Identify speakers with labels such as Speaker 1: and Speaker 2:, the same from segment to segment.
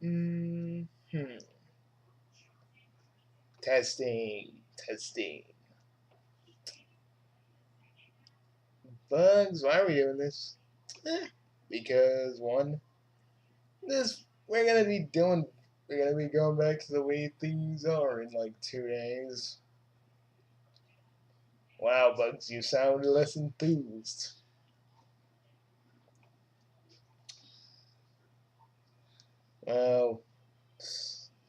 Speaker 1: Hmm. Testing. Bugs, why are we doing this? Because one, this we're gonna be going back to the way things are in like 2 days. Wow, Bugs, you sound less enthused. Well,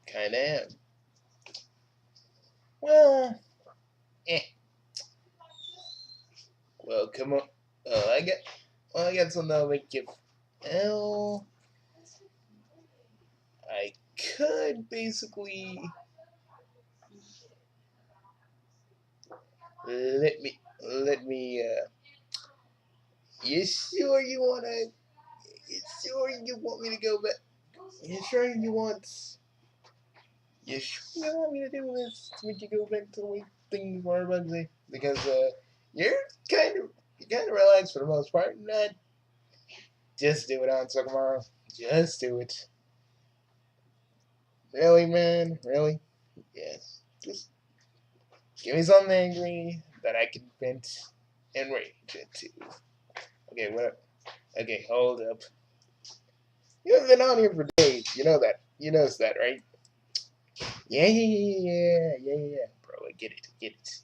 Speaker 1: kinda am. Well, eh. Well, come on. I got something that'll make you. Well, I could basically let me. You sure you wanna? You sure you want me to go back? You sure you want? You sure you want me to do this to make you go back to the way things were, Bugsy? Because you're kind of relaxed for the most part. Not just do it on tomorrow. Just do it. Really, man? Really? Yes. Just give me something angry that I can vent and rage into. Okay, what? Okay, hold up. You haven't been on here for days. You know that. You noticed that, right? Yeah. Bro, I get it.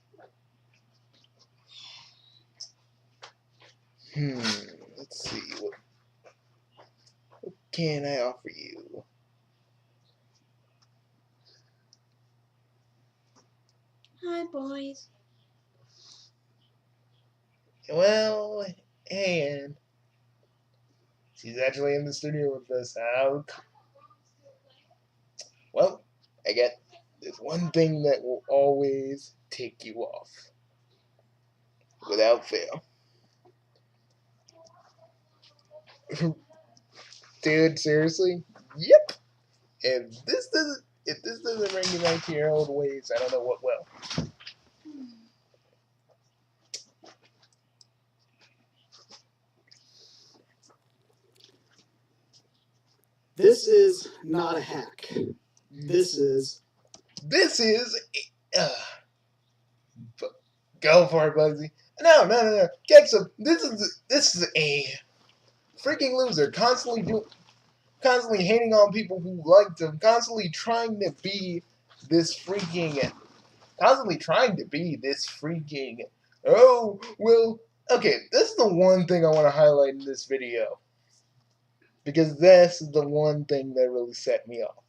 Speaker 1: Hmm. Let's see. What can I offer you?
Speaker 2: Hi, boys.
Speaker 1: Well, and she's actually in the studio with us. How? Well, I get there's one thing that will always take you off without fail. Dude, seriously? Yep. If this doesn't bring you back to your old ways, I don't know what will.
Speaker 3: This is not a hack. This is.
Speaker 1: This is. Uh, Go for it, Bugsy. No. Gexum, this is a freaking loser. Constantly hating on people who liked him. Constantly trying to be this freaking. Oh well. Okay, this is the one thing I want to highlight in this video because this is the one thing that really set me off.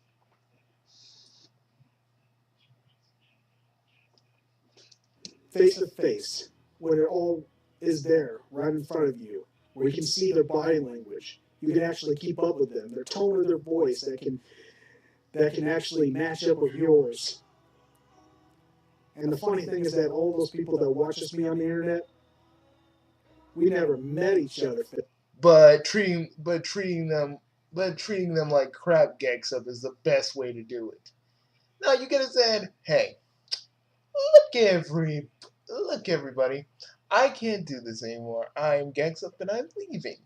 Speaker 3: Face to face, when it all is there right in front of you, where you can see their body language. You can actually keep up with them, their tone of their voice that can actually match up with yours. And the funny thing is that all those people that watches me on the internet, we never met each other.
Speaker 1: But treating them like crap, Gexup, is the best way to do it. No, you could have said, "Hey, look everybody, I can't do this anymore. I'm Gexup and I'm leaving."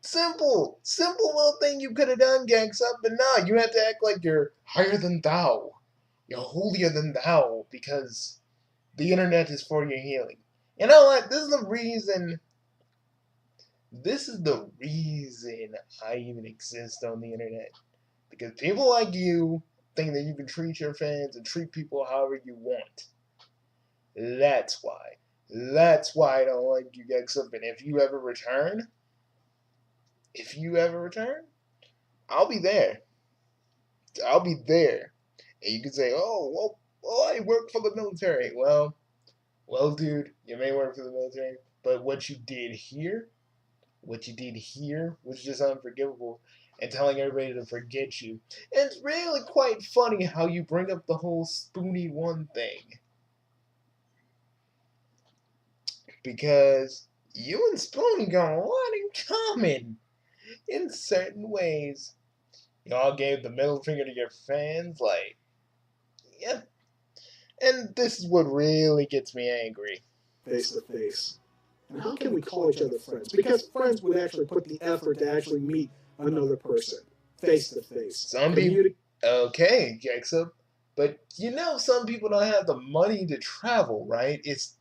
Speaker 1: Simple little thing you could have done, Gexup, but no, you have to act like you're higher than thou. You're holier than thou because the internet is for your healing. You know what? This is the reason I even exist on the internet. Because people like you think that you can treat your fans and treat people however you want. That's why. That's why I don't like you, Gexup. And if you ever return, I'll be there. I'll be there. And you can say, oh, I work for the military. Well, dude, you may work for the military, but what you did here was just unforgivable and telling everybody to forget you. And it's really quite funny how you bring up the whole Spoonie One thing. Because you and Spoonie got a lot in common in certain ways. Y'all gave the middle finger to your fans, like, yeah. And this is what really gets me angry.
Speaker 3: Face to face. And how can we call each other friends? Because friends would actually put the effort to actually meet another person face to face.
Speaker 1: Some people, okay, Jackson, but some people don't have the money to travel, right? It's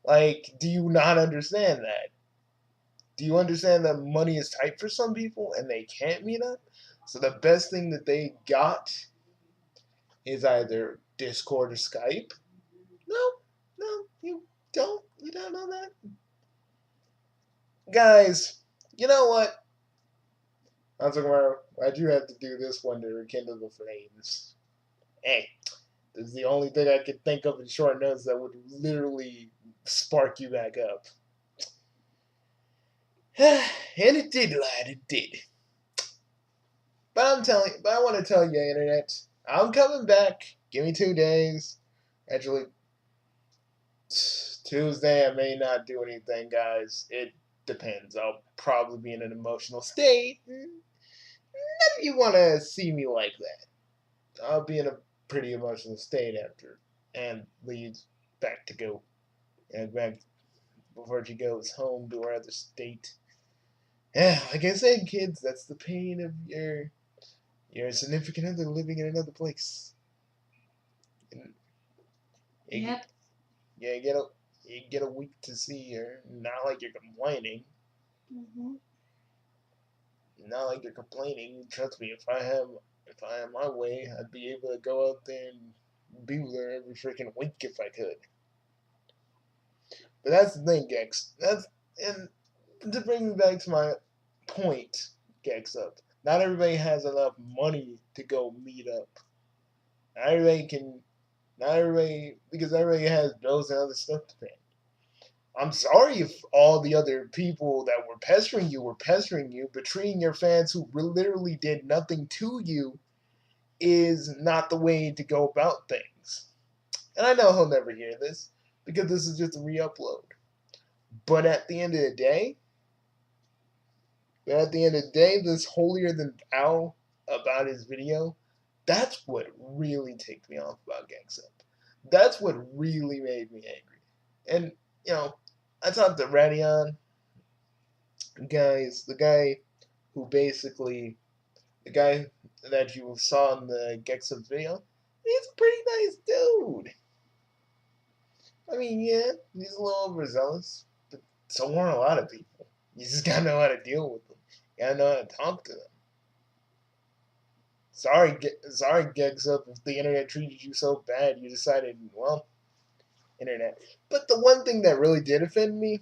Speaker 1: like, do you not understand that? Do you understand that money is tight for some people and they can't meet up? So the best thing that they got is either Discord or Skype. No, you don't. You don't know that, guys. You know what? I'm talking about. Why'd you have to do this one to rekindle the flames? Hey, this is the only thing I could think of in short notes that would literally spark you back up. And it did, lad. It did. But I want to tell you, Internet, I'm coming back. Give me 2 days. Actually, Tuesday I may not do anything, guys. It depends. I'll probably be in an emotional state. None of you want to see me like that. I'll be in a pretty emotional state after Anne leaves back to go. And back before she goes home to her other state. Yeah, like I said, kids, that's the pain of your significant other living in another place. And
Speaker 2: Yep.
Speaker 1: you get a week to see her. Not like you're complaining.
Speaker 2: Mm-hmm.
Speaker 1: Not like you're complaining. Trust me, if I had my way, I'd be able to go out there and be with her every freaking week if I could. But that's the thing, Gex. And to bring me back to my point, Gex up. Not everybody has enough money to go meet up. Not everybody, because everybody has bills and other stuff to pay. I'm sorry if all the other people that were pestering you, but treating your fans who literally did nothing to you is not the way to go about things. And I know he'll never hear this, because this is just a re-upload. But at the end of the day, this holier than thou about his video, that's what really ticked me off about GangSup. That's what really made me angry. And, I talked to Radion, guys, the guy that you saw in the GangSup video, he's a pretty nice dude. I mean, yeah, he's a little overzealous, but so are a lot of people. You just gotta know how to deal with them. You gotta know how to talk to them. Sorry, GangSup, if the internet treated you so bad, you decided, well, internet. But the one thing that really did offend me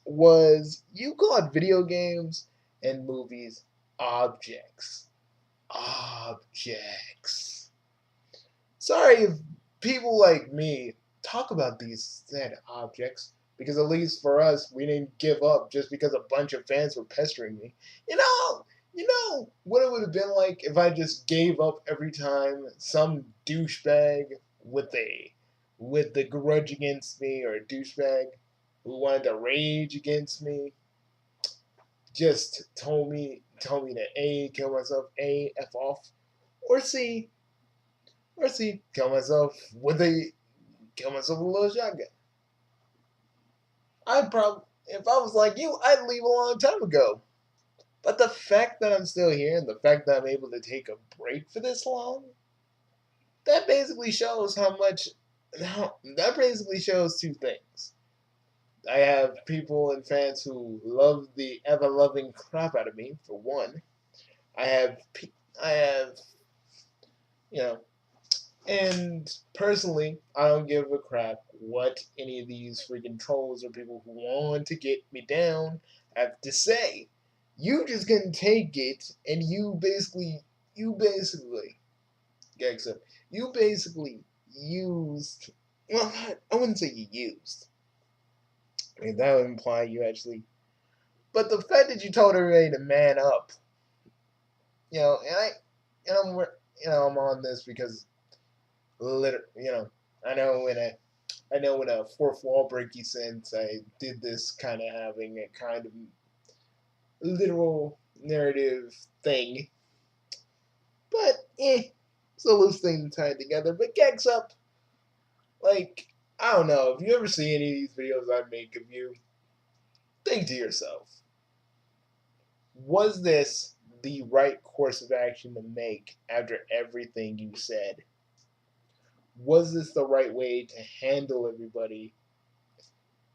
Speaker 1: was you called video games and movies objects. Objects. Sorry if people like me talk about these said objects, because at least for us, we didn't give up just because a bunch of fans were pestering me. You know what it would have been like if I just gave up every time some douchebag with the grudge against me, or a douchebag who wanted to rage against me just told me to A, kill myself, A, F off, or C, kill myself with a little shotgun. If I was like you, I'd leave a long time ago. But the fact that I'm still here, and the fact that I'm able to take a break for this long, that basically shows that basically shows 2 things. I have people and fans who love the ever-loving crap out of me, for one. I have, and personally, I don't give a crap what any of these freaking trolls or people who want to get me down have to say. You just couldn't take it, and you basically, Gexo, you basically used, well, I wouldn't say you used. I mean, that would imply you actually, but the fact that you told everybody to man up, I'm on this because, I know in a fourth wall breaky sense, I did this kind of having a kind of literal narrative thing. But, it's a loose thing tied together. But GangSup, like, I don't know. If you ever see any of these videos I make of you, think to yourself, was this the right course of action to make after everything you said? Was this the right way to handle everybody,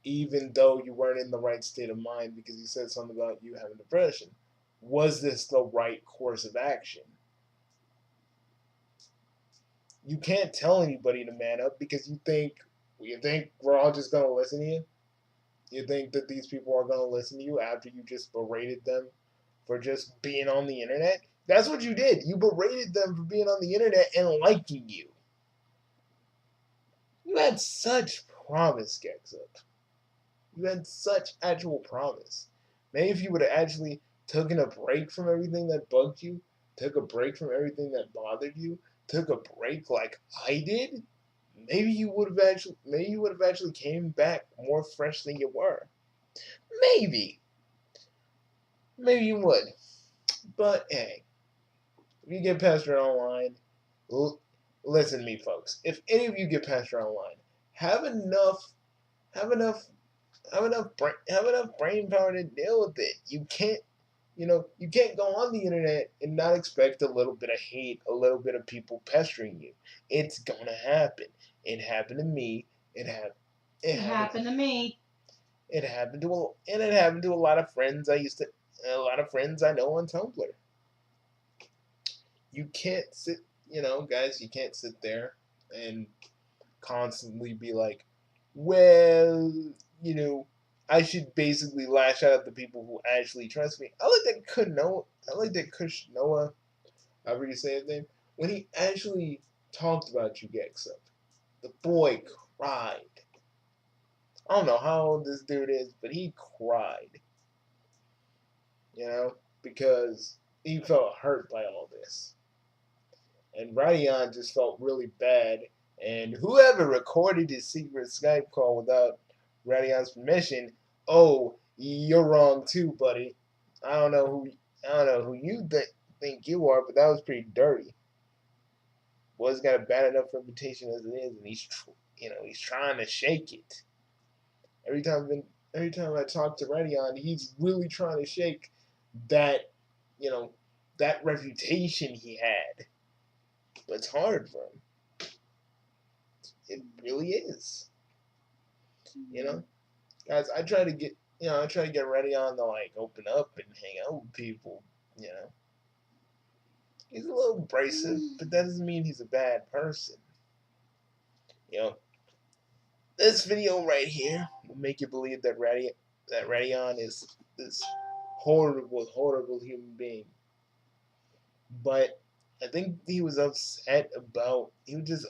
Speaker 1: even though you weren't in the right state of mind because you said something about you having depression? Was this the right course of action? You can't tell anybody to man up because you think we're all just gonna listen to you. You think that these people are gonna listen to you after you just berated them for just being on the internet? That's what you did. You berated them for being on the internet and liking you. You had such promise, Gexup. You had such actual promise. Maybe if you would have actually taken a break from everything that bugged you, took a break from everything that bothered you, took a break like I did, maybe you would have actually came back more fresh than you were. Maybe. Maybe you would. But hey, if you get past your online, listen to me, folks. If any of you get past your online, have enough, have enough, have enough brain power to deal with it. You can't go on the internet and not expect a little bit of hate, a little bit of people pestering you. It's gonna happen. It happened to me.
Speaker 2: It happened to me.
Speaker 1: It happened to a lot of friends a lot of friends I know on Tumblr. You can't sit, guys, you can't sit there and constantly be like, well, I should basically lash out at the people who actually trust me. I like that Kush Noah, however you say his name, when he actually talked about you, Gexup. The boy cried. I don't know how old this dude is, but he cried. Because he felt hurt by all this. And Radion just felt really bad. And whoever recorded his secret Skype call without Radion's permission, oh, you're wrong too, buddy. I don't know who you think you are, but that was pretty dirty. Boy's got a bad enough reputation as it is, and he's trying to shake it. Every time I talk to Radion, he's really trying to shake that, that reputation he had. But it's hard for him. It really is. Guys, I try to get Radion to like open up and hang out with people. He's a little abrasive, but that doesn't mean he's a bad person. This video right here will make you believe that Radion is this horrible human being. But I think he was just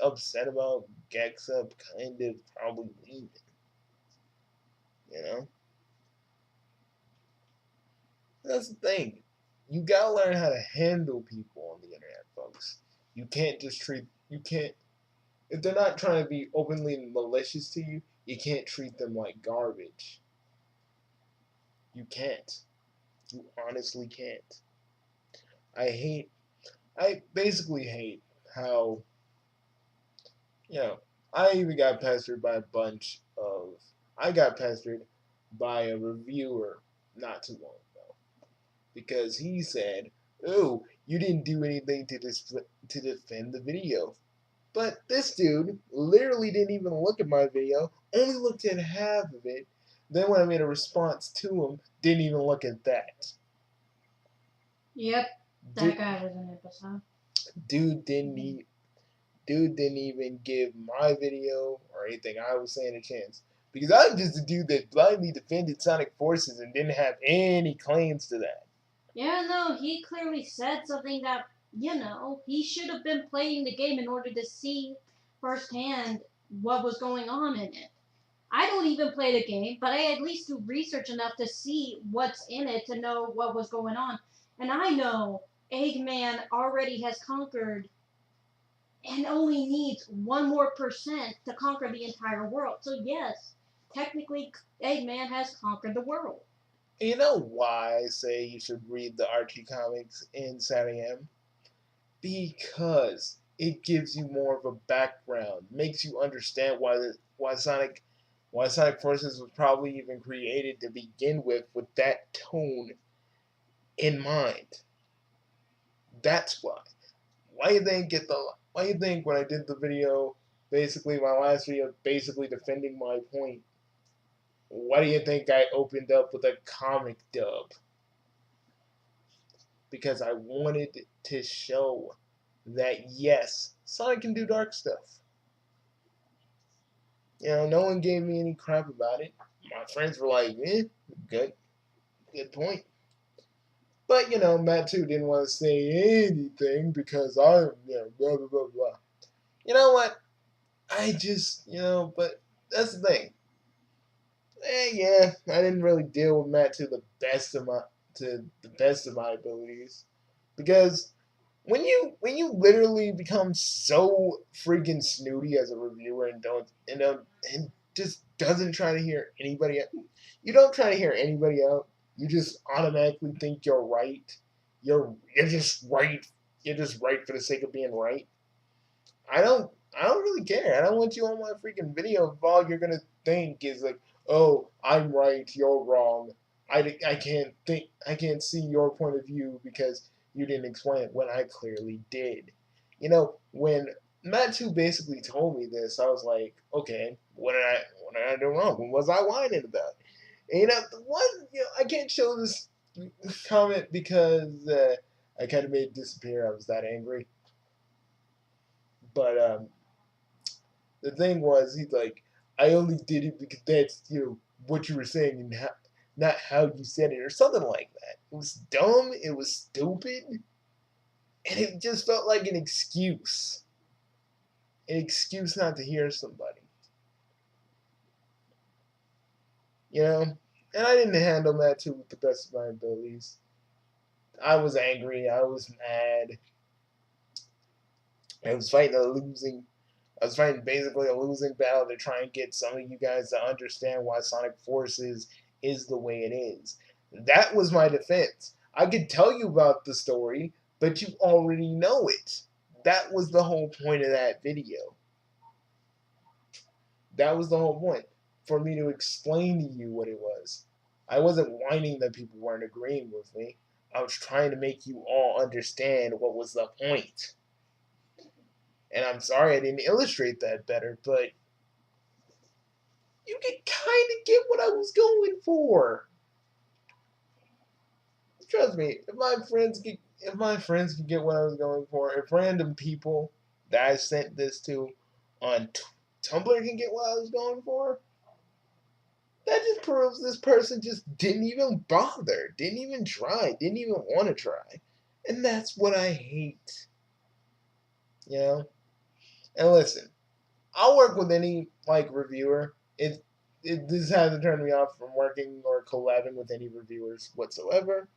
Speaker 1: upset about Gexup kind of probably leaving. That's the thing. You gotta learn how to handle people on the internet, folks. You can't if they're not trying to be openly malicious to you, you can't treat them like garbage. You can't. You honestly can't. I basically hate how, I even got pestered by I got pestered by a reviewer not too long ago because he said, "Oh, you didn't do anything to defend the video." But this dude literally didn't even look at my video, only looked at half of it. Then when I made a response to him, didn't even look at that.
Speaker 2: Yep, that guy was an episode.
Speaker 1: Dude didn't even give my video or anything I was saying a chance. Because I'm just a dude that blindly defended Sonic Forces and didn't have any claims to that.
Speaker 2: Yeah, no, he clearly said something that, he should have been playing the game in order to see firsthand what was going on in it. I don't even play the game, but I at least do research enough to see what's in it to know what was going on. And I know Eggman already has conquered and only needs 1% more to conquer the entire world. So yes, technically Eggman has conquered the world.
Speaker 1: You know why I say you should read the Archie comics in SatAM? Because it gives you more of a background, makes you understand why Sonic why Sonic Forces was probably even created to begin with that tone in mind. That's why. Why you think why you think when I did the video, basically my last video, basically defending my point, why do you think I opened up with a comic dub? Because I wanted to show that yes, Sonic can do dark stuff. You know, no one gave me any crap about it. My friends were like, good point. But, you know, Matt too didn't want to say anything because I'm, blah, blah, blah, blah. You know what? I just, but that's the thing. Yeah, I didn't really deal with Matt to the best of my abilities. Because when you literally become so freaking snooty as a reviewer and just doesn't try to hear anybody out. You don't try to hear anybody out. You just automatically think you're right. You're just right. You're just right for the sake of being right. I don't really care. I don't want you on my freaking video if all you're gonna think is like, oh, I'm right, you're wrong. I can't see your point of view because you didn't explain it when I clearly did. When Matt 2 basically told me this, I was like, okay, what did I do wrong? What was I whining about? And I can't show this comment because I kind of made it disappear. I was that angry. But the thing was, he's like, I only did it because that's what you were saying and not how you said it or something like that. It was dumb. It was stupid, and it just felt like an excuse not to hear somebody. And I didn't handle that too with the best of my abilities. I was angry. I was mad. I was fighting basically a losing battle to try and get some of you guys to understand why Sonic Forces is the way it is. That was my defense. I could tell you about the story, but you already know it. That was the whole point of that video. That was the whole point. For me to explain to you what it was. I wasn't whining that people weren't agreeing with me. I was trying to make you all understand what was the point. And I'm sorry I didn't illustrate that better, but you can kind of get what I was going for. Trust me, if my friends could get what I was going for, if random people that I sent this to on Tumblr can get what I was going for, that just proves this person just didn't even bother, didn't even try, didn't even want to try. And that's what I hate. And listen, I'll work with any reviewer. This hasn't turned me off from working or collabing with any reviewers whatsoever.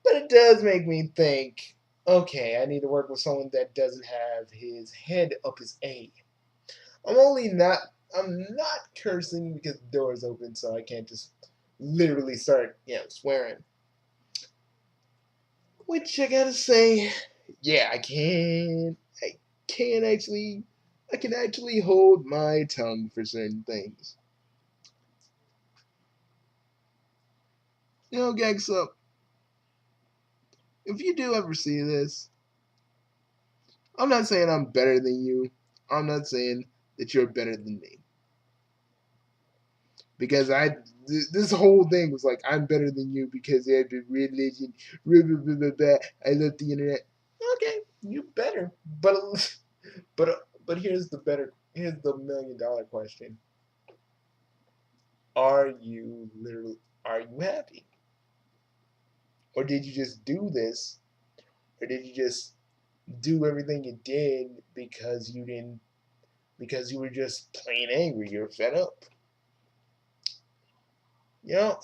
Speaker 1: But it does make me think, okay, I need to work with someone that doesn't have his head up his A. I'm not cursing because the door is open, so I can't just literally start, swearing. Which I gotta say, yeah, I can actually hold my tongue for certain things. Gangs up. If you do ever see this, I'm not saying I'm better than you. I'm not saying that you're better than me. Because this whole thing was like, I'm better than you because I have the religion. I love the internet. Okay, you better. But here's the $1 million question. Are you happy? Or did you just do this? Or did you just do everything you did because you were just plain angry, you're fed up?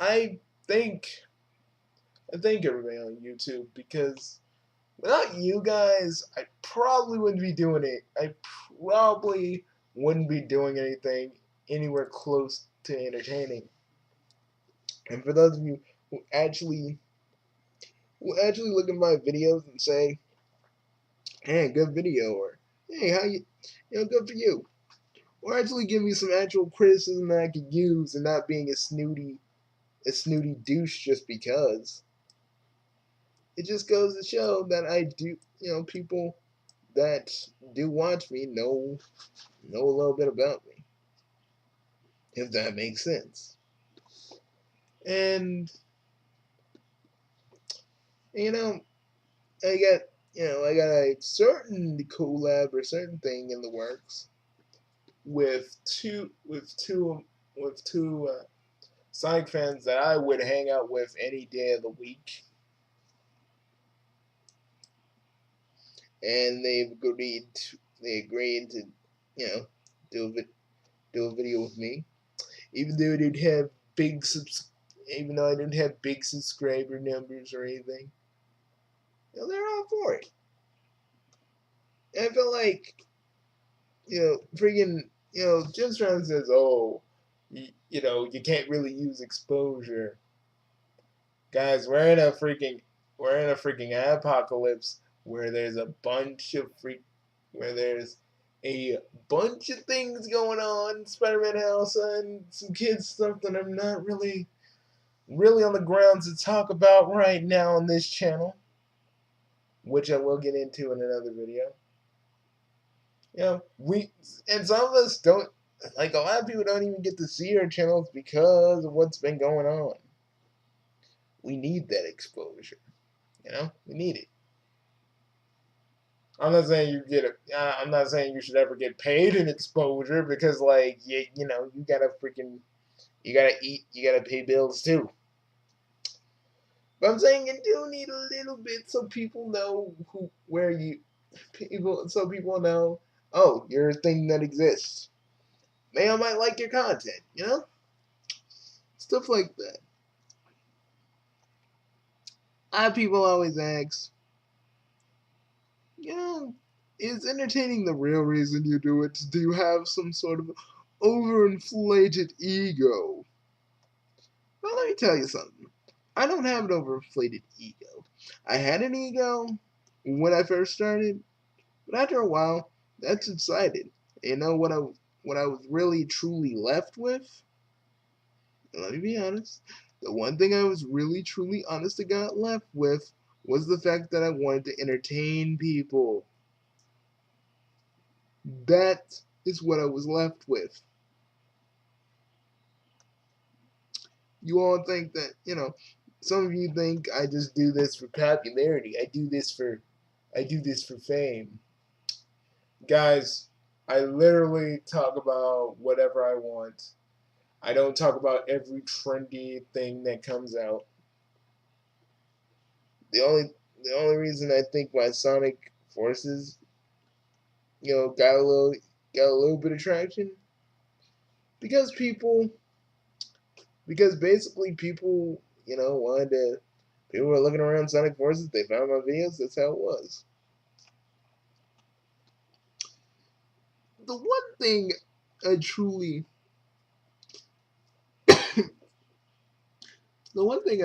Speaker 1: I thank everybody on YouTube because without you guys, I probably wouldn't be doing it. I probably wouldn't be doing anything anywhere close to entertaining. And for those of you who actually look at my videos and say, hey, good video, or hey, how you, good for you. or actually give me some actual criticism that I could use, and not being a snooty douche just because. It just goes to show that I do, people that do watch me know a little bit about me, if that makes sense. And you know, I got a certain collab or certain thing in the works with two Sonic fans that I would hang out with any day of the week, and they agreed to, do a video with me, even though I didn't have even though I didn't have big subscriber numbers or anything. They're all for it. And I felt like, freaking, Jim Strong says, oh, you can't really use exposure. Guys, we're in a freaking apocalypse where there's a bunch of things going on, Spider-Man house, and some kids stuff that I'm not really on the ground to talk about right now on this channel, which I will get into in another video. Some of us don't, like, a lot of people don't even get to see our channels because of what's been going on. We need that exposure, we need it. I'm not saying I'm not saying you should ever get paid in exposure, because, like, you gotta eat, you gotta pay bills too. But I'm saying you do need a little bit, so people know so people know, oh, you're a thing that exists. They might like your content, stuff like that. A lot of people always ask, is entertaining the real reason you do it? Do you have some sort of overinflated ego? Well, let me tell you something. I don't have an overinflated ego. I had an ego when I first started, but after a while, that subsided. You know what I was really truly left with? Let me be honest. The one thing I was really truly honest to God left with was the fact that I wanted to entertain people. That is what I was left with. You all think that, some of you think I just do this for popularity. I do this for fame. Guys, I literally talk about whatever I want. I don't talk about every trendy thing that comes out. The only reason I think my Sonic Forces, got a little bit of traction, because basically people, people were looking around Sonic Forces, they found my videos, that's how it was. The one thing I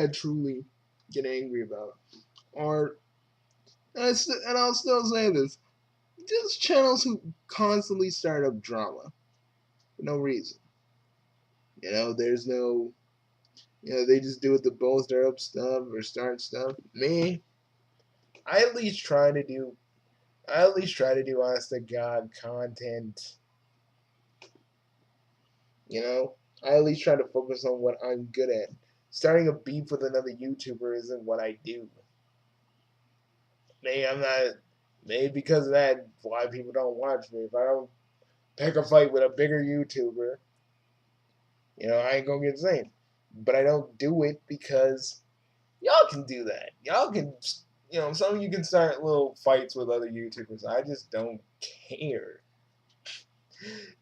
Speaker 1: truly get angry about are, and I'll still say this, just channels who constantly start up drama for no reason. There's no, they just do it to bolster up stuff or start stuff. Me, I at least try to do honest to God content. I at least try to focus on what I'm good at. Starting a beef with another YouTuber isn't what I do. Maybe because of that, why people don't watch me. If I don't pick a fight with a bigger YouTuber, I ain't gonna get the same. But I don't do it because y'all can do that. Y'all can, some of you can start little fights with other YouTubers. I just don't care.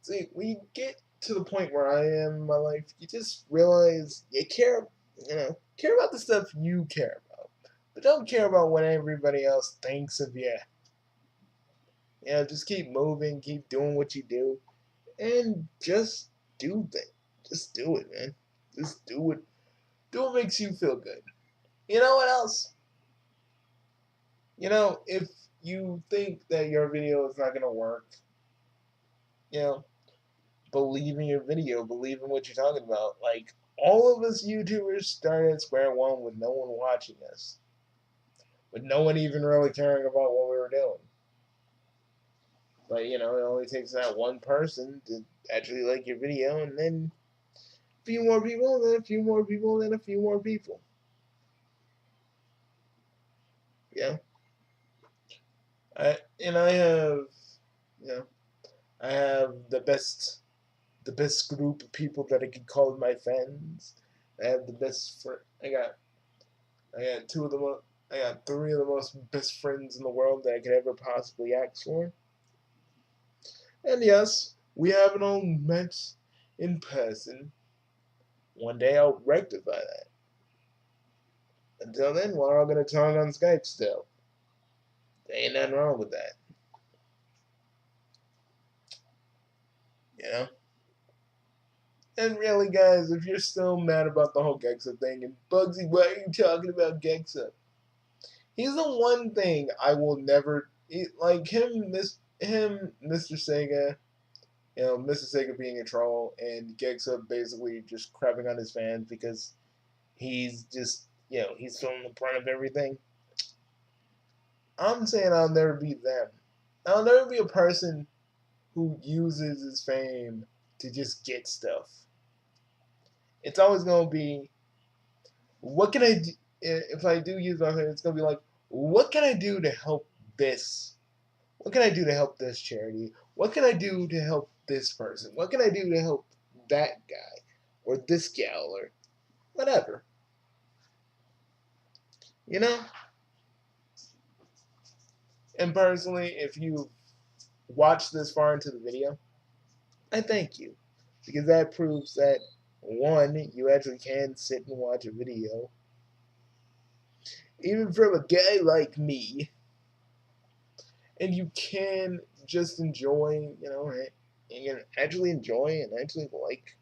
Speaker 1: See, when you get to the point where I am in my life, you just realize you care about the stuff you care about, but don't care about what everybody else thinks of you. Just keep moving, keep doing what you do, and just do things. Just do it, man. Just do it. Do what makes you feel good. You know what else? If you think that your video is not gonna work, believe in your video, believe in what you're talking about. Like, all of us YouTubers started at square one with no one watching us, with no one even really caring about what we were doing. But, it only takes that one person to actually like your video, and then a few more people, and then a few more people, and then a few more people. Yeah. I have, I have the best group of people that I could call my friends. I have the best friend. I got I got three of the most best friends in the world that I could ever possibly ask for. And yes, we haven't all met in person. One day I'll rectify that. Until then, we're all gonna talk on Skype still. There ain't nothing wrong with that. You know? And really, guys, if you're still mad about the whole Gexa thing, and Bugsy, why are you talking about Gexa? He's the one thing I will never like him, Mr. Sega. Mr. Sega being a troll, and Gexa basically just crapping on his fans because he's just, he's feeling the brunt of everything. I'm saying I'll never be them. I'll never be a person who uses his fame to just get stuff. It's always going to be, what can I do? If I do use my fame, it's going to be like, what can I do to help this? What can I do to help this charity? What can I do to help this person? What can I do to help that guy? Or this gal? Or whatever. And personally, if you watched this far into the video, I thank you. Because that proves that, one, you actually can sit and watch a video. Even from a guy like me. And you can just enjoy, you can actually enjoy and actually like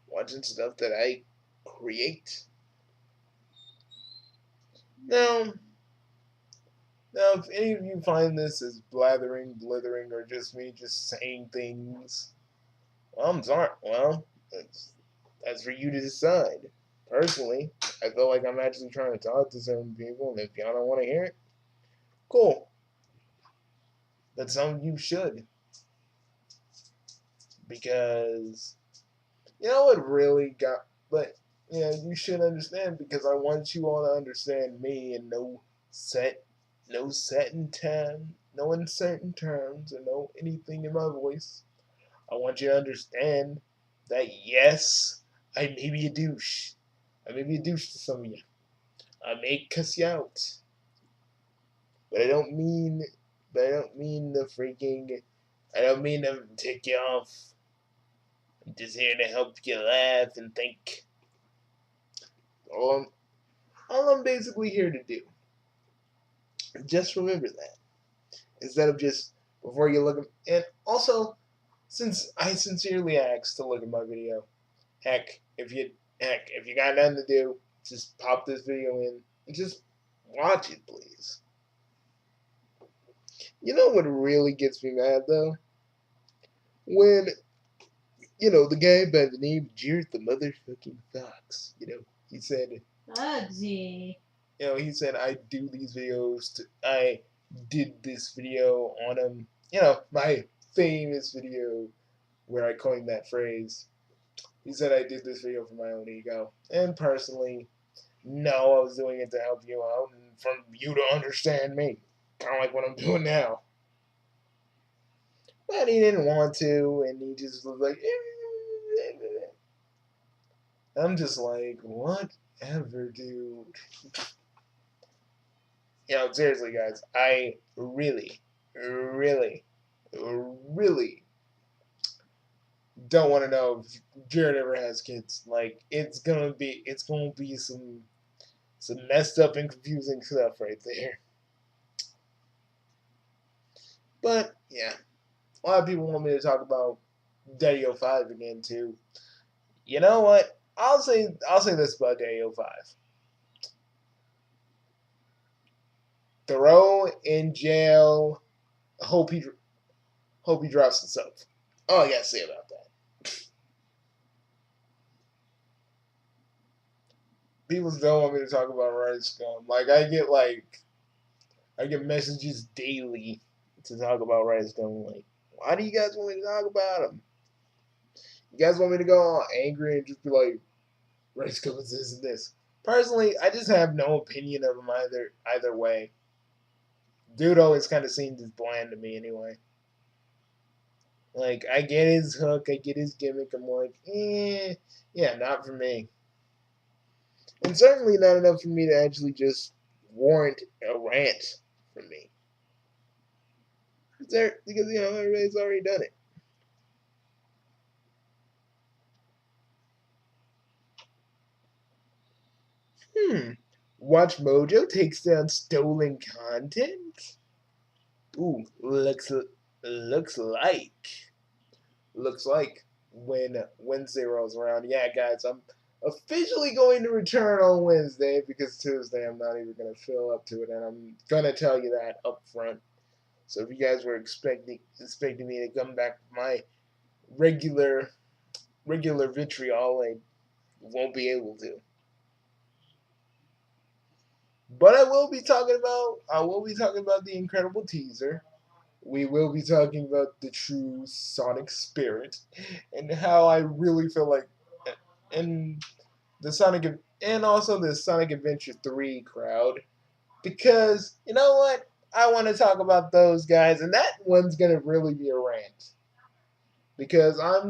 Speaker 1: watching stuff that I create. Now, if any of you find this as blathering, blithering, or just me just saying things, well, I'm sorry. Well, that's for you to decide. Personally, I feel like I'm actually trying to talk to certain people, and if y'all don't want to hear it, cool. But some of you should. Because, what really got, but, you should understand, because I want you all to understand me in no uncertain terms, or no anything in my voice. I want you to understand that, yes, I may be a douche. I may be a douche to some of you. I may cuss you out. But I don't mean to tick you off. I'm just here to help you laugh and think. All I'm basically here to do. Just remember that. Instead of just, before you look at, and also, since I sincerely asked to look at my video, heck, if you got nothing to do, just pop this video in and just watch it, please. You know what really gets me mad, though? When, the guy by the name of Jared the motherfucking Fox, he said,
Speaker 2: Bugsy.
Speaker 1: He said, I did this video on him. My famous video where I coined that phrase. He said I did this video for my own ego. And personally, no, I was doing it to help you out and for you to understand me. Kind of like what I'm doing now. But he didn't want to, and he just was like, I'm just like, whatever, dude. Seriously, guys, I really, really, really don't want to know if Jared ever has kids. Like, it's gonna be some messed up and confusing stuff right there. But yeah, a lot of people want me to talk about Daddy 05 again too. You know what? I'll say this about Daddy 05. Throw in jail. Hope he drops himself. all I gotta say about that. People still want me to talk about Rice Gum. I get messages daily to talk about Rice Gum. Like, why do you guys want me to talk about them? You guys want me to go all angry and just be like, Rice Gum is this and this. Personally, I just have no opinion of him either way. Dude always kind of seems bland to me anyway. Like, I get his hook, I get his gimmick. I'm like, yeah, not for me. And certainly not enough for me to actually just warrant a rant from me. Because, everybody's already done it. Watch Mojo takes down stolen content? Ooh, looks like when Wednesday rolls around. Yeah, guys, I'm officially going to return on Wednesday because Tuesday I'm not even going to feel up to it, and I'm going to tell you that up front. So if you guys were expecting me to come back with my regular vitriol, I won't be able to. But I will be talking about the incredible teaser. We will be talking about the true Sonic spirit and how I really feel like, and also the Sonic Adventure 3 crowd, because you know what, I want to talk about those guys, and that one's gonna really be a rant because I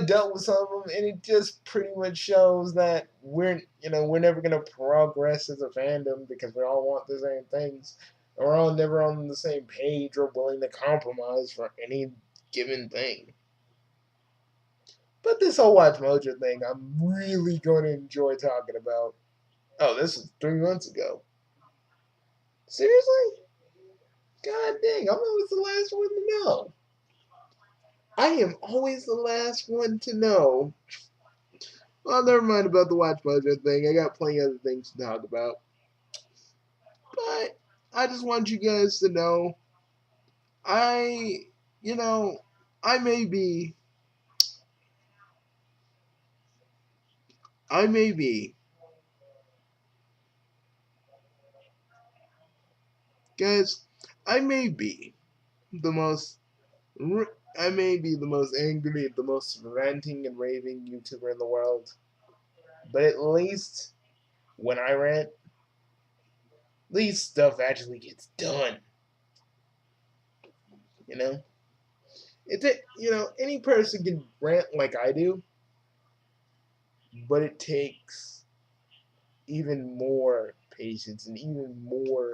Speaker 1: dealt with some of them, and it just pretty much shows that we're never gonna progress as a fandom because we all want the same things. We're all never on the same page or willing to compromise for any given thing. But this whole Watch Mojo thing, I'm really going to enjoy talking about. Oh, this was 3 months ago. Seriously? God dang, I'm always the last one to know. I am always the last one to know. Well, never mind about the Watch Mojo thing. I got plenty of other things to talk about. But I just want you guys to know, I may be, guys, I may be the most, angry, the most ranting and raving YouTuber in the world. But at least when I rant, at least stuff actually gets done. You know? Any person can rant like I do, but it takes even more patience and even more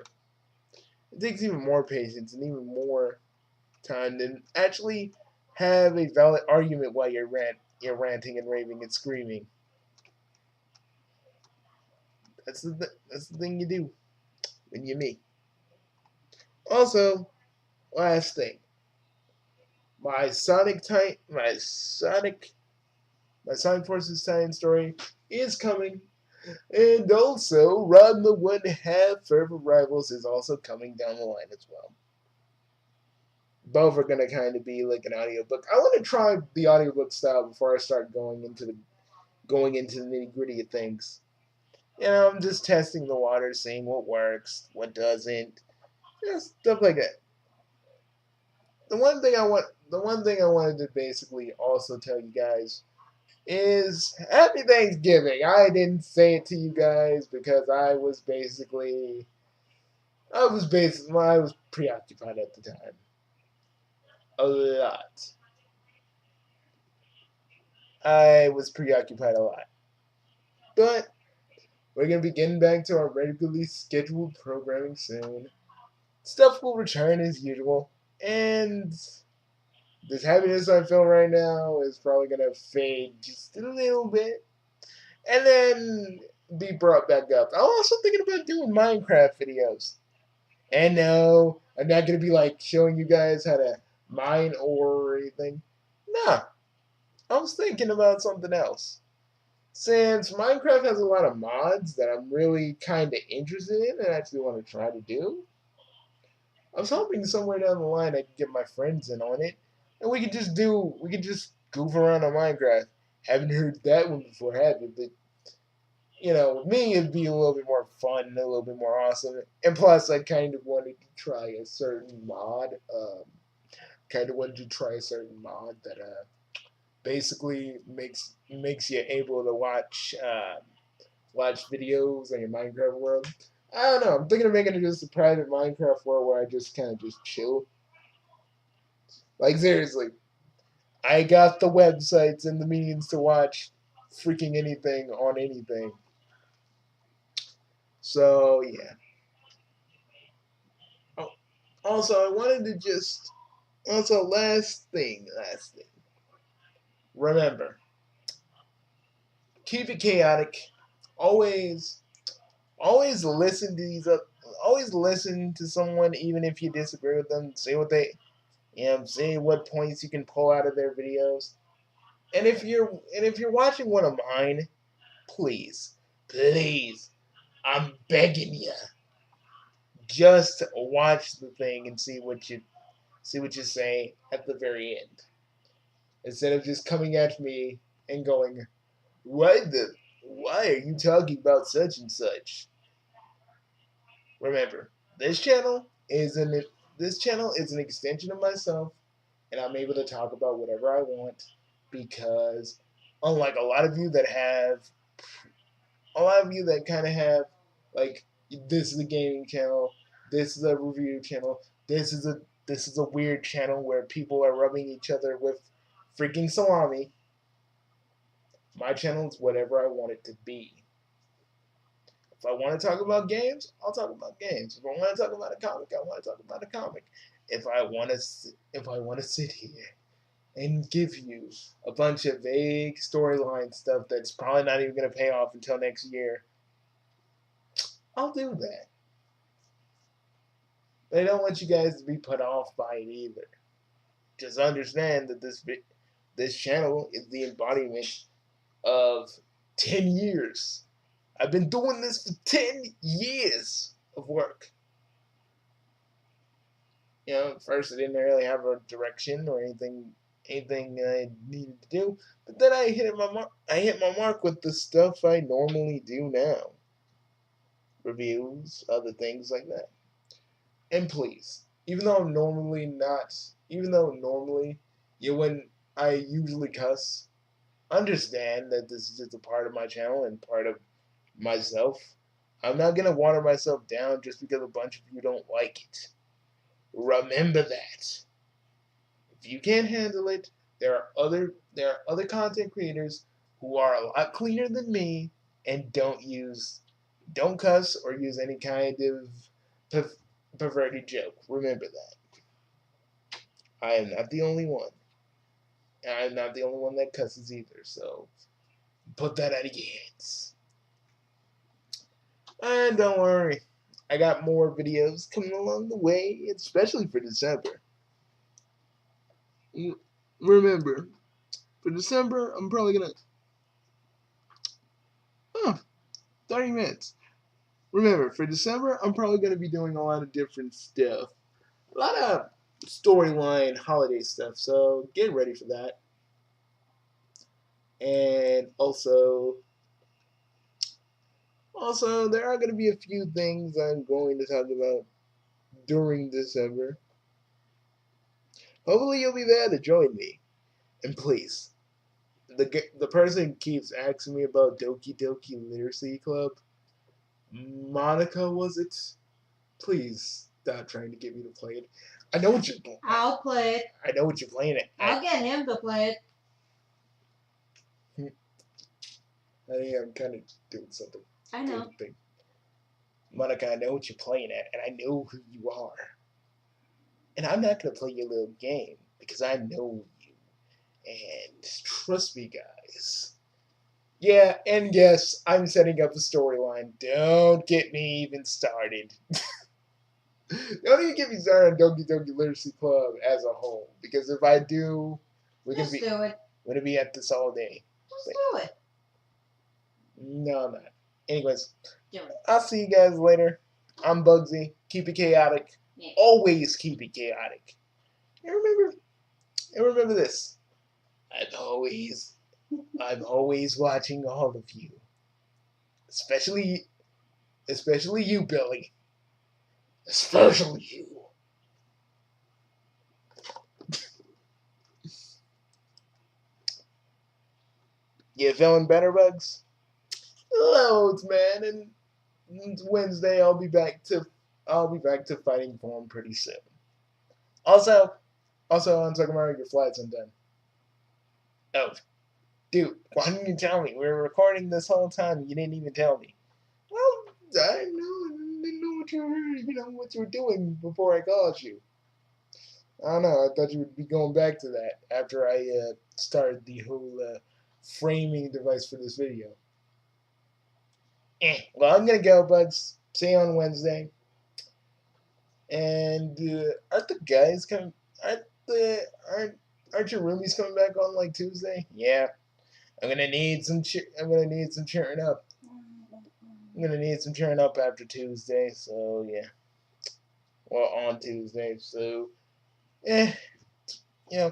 Speaker 1: time to actually have a valid argument while you're ranting and raving and screaming. That's the thing you do when you're me. Also, last thing, my Sonic Forces Titan story is coming. And also, Run the 1/2 Forever Rivals is also coming down the line as well. Both are going to kind of be like an audiobook. I want to try the audiobook style before I start going into the nitty-gritty of things. I'm just testing the water, seeing what works, what doesn't, stuff like that. The one thing I wanted to basically also tell you guys is Happy Thanksgiving. I didn't say it to you guys because I was preoccupied at the time. A lot. I was preoccupied a lot. But we're going to be getting back to our regularly scheduled programming soon. Stuff will return as usual. And this happiness I feel right now is probably going to fade just a little bit. And then be brought back up. I'm also thinking about doing Minecraft videos. And no, I'm not going to be like showing you guys how to mine ore or anything. Nah, I was thinking about something else. Since Minecraft has a lot of mods that I'm really kind of interested in and actually want to try to do, I was hoping somewhere down the line I could get my friends in on it. And we could just goof around on Minecraft. Haven't heard that one before, have you? But with me, it'd be a little bit more fun, and a little bit more awesome. And plus, I kind of wanted to try a certain mod. That basically makes you able to watch videos on your Minecraft world. I don't know. I'm thinking of making it just a private Minecraft world where I just kind of just chill. Like seriously, I got the websites and the means to watch freaking anything on anything. So yeah. Oh, also, I wanted to just last thing. Remember, keep it chaotic. Always listen to always listen to someone even if you disagree with them. See what points you can pull out of their videos. And if you're watching one of mine, please, I'm begging you, just watch the thing and see what you say at the very end, instead of just coming at me and going, why are you talking about such and such? Remember, this channel is an extension of myself, and I'm able to talk about whatever I want because, unlike a lot of you that kind of have, like, this is a gaming channel, this is a review channel, this is a weird channel where people are rubbing each other with freaking salami. My channel is whatever I want it to be. If I want to talk about games, I'll talk about games. If I want to talk about a comic, I want to talk about a comic. If I want to sit here and give you a bunch of vague storyline stuff that's probably not even going to pay off until next year, I'll do that. But I don't want you guys to be put off by it either. Just understand that this channel is the embodiment of 10 years. I've been doing this for 10 years of work. First I didn't really have a direction or anything I needed to do, but then I hit my mark with the stuff I normally do now. Reviews, other things like that. And please, even though normally, when I usually cuss, understand that this is just a part of my channel and part of myself. I'm not gonna water myself down just because a bunch of you don't like it. Remember that. If you can't handle it, there are other content creators who are a lot cleaner than me and don't cuss or use any kind of perverted joke. Remember that. I am not the only one. And I'm not the only one that cusses either, so put that out of your heads. And don't worry, I got more videos coming along the way, especially for December. Remember, for December, I'm probably gonna 30 minutes. Remember, for December, I'm probably gonna be doing a lot of different stuff. A lot of storyline holiday stuff, so get ready for that. And also there are going to be a few things I'm going to talk about during December. Hopefully you'll be there to join me. And please, the person keeps asking me about Doki Doki Literacy Club. Monica, was it? Please stop trying to get me to play it. I know what you're playing.
Speaker 2: I'll play it.
Speaker 1: I know what you're playing it.
Speaker 2: I'll get him to play it.
Speaker 1: I think I'm kind of doing something.
Speaker 2: I know.
Speaker 1: Monica, I know what you're playing at, and I know who you are. And I'm not going to play your little game, because I know you. And trust me, guys. Yeah, and yes, I'm setting up a storyline. Don't get me even started. Don't even get me started on Doki Doki Literacy Club as a whole, because if I do, we're going to be at this all day.
Speaker 2: Just do it.
Speaker 1: No, I'm not. Anyways, I'll see you guys later. I'm Bugsy. Keep it chaotic. Yeah. Always keep it chaotic. And And remember this. I'm always watching all of you. Especially you, Billy. Especially you. You feeling better, Bugs? Loads, man. And Wednesday I'll be back to fighting form pretty soon. Also on Sukumaru, your flight's undone. Oh, dude, why didn't you tell me? We were recording this whole time. You didn't even tell me. Well, I didn't know what you were doing before I called you. I don't know. I thought you would be going back to that after I started the whole framing device for this video. Well, I'm gonna go, buds. See you on Wednesday. And aren't the guys coming? Aren't your roomies coming back on like Tuesday? Yeah. I'm gonna need some cheering up. I'm gonna need some cheering up after Tuesday. So yeah. Well, on Tuesday. So, you know,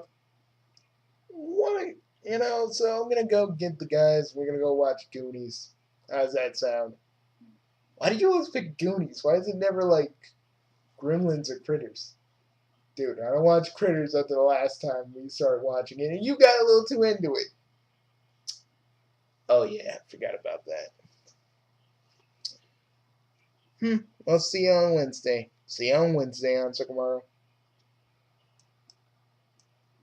Speaker 1: so I'm gonna go get the guys. We're gonna go watch Goonies. How's that sound? Why do you always pick Goonies? Why is it never like Gremlins or Critters? Dude, I don't watch Critters after the last time we started watching it, and you got a little too into it. Oh yeah, forgot about that. I'll see you on Wednesday. See you on Wednesday on Sukumaru.